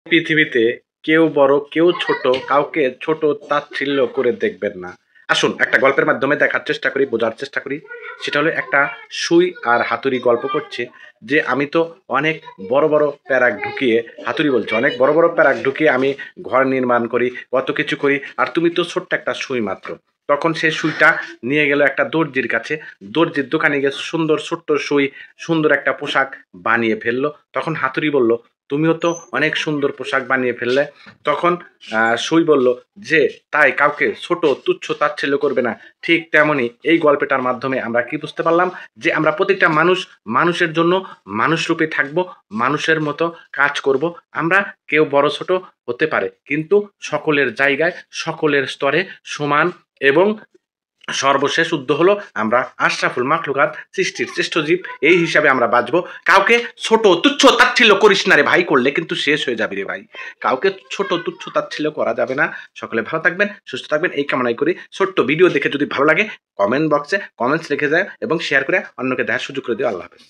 পৃথিবীতে কেউ বড় কেউ ছোট, কাউকে ছোট তাচ্ছিল্য করে দেখবেন না। আসুন একটা গল্পের মাধ্যমে দেখার চেষ্টা করি, বোঝার চেষ্টা করি। সেটা হলো একটা সুই আর হাতুড়ি গল্প করছে যে আমি তো অনেক বড় বড় প্যারাক ঢুকিয়ে, হাতুড়ি বলছে, অনেক বড় বড় প্যারাক ঢুকিয়ে আমি ঘর নির্মাণ করি, কত কিছু করি, আর তুমি তো ছোট্ট একটা সুই মাত্র। তখন সে সুইটা নিয়ে গেল একটা দর্জির কাছে। দর্জির দোকানে গিয়ে সুন্দর ছোট্ট সুই, সুন্দর একটা পোশাক বানিয়ে ফেললো। তখন হাতুড়ি বলল, তুমিও তো অনেক সুন্দর পোশাক বানিয়ে ফেললে। তখন সুই বলল যে তাই কাউকে ছোট তুচ্ছ তাচ্ছিল্য করবে না। ঠিক তেমনই এই গল্পটার মাধ্যমে আমরা কি বুঝতে পারলাম, যে আমরা প্রত্যেকটা মানুষ মানুষের জন্য মানুষ রূপে থাকবো, মানুষের মতো কাজ করব। আমরা কেউ বড় ছোট হতে পারে, কিন্তু সকলের জায়গায় সকলের স্তরে সমান। এবং সর্বশেষ উদ্য হলো আমরা আশরাফুল মাখলুকাত, সৃষ্টির শ্রেষ্ঠ জীব, এই হিসাবে আমরা বাঁচবো। কাউকে ছোট তুচ্ছ তাচ্ছিল্য করিস না রে ভাই, করলে কিন্তু শেষ হয়ে যাবে রে ভাই। কাউকে ছোট তুচ্ছ তাচ্ছিল্য করা যাবে না। সকলে ভালো থাকবেন, সুস্থ থাকবেন, এই কামনাই করি। ছোট্ট ভিডিও দেখে যদি ভালো লাগে কমেন্ট বক্সে কমেন্টস রেখে যায় এবং শেয়ার করে অন্যকে দেখার সুযোগ করে দিও। আল্লাহ হাফেজ।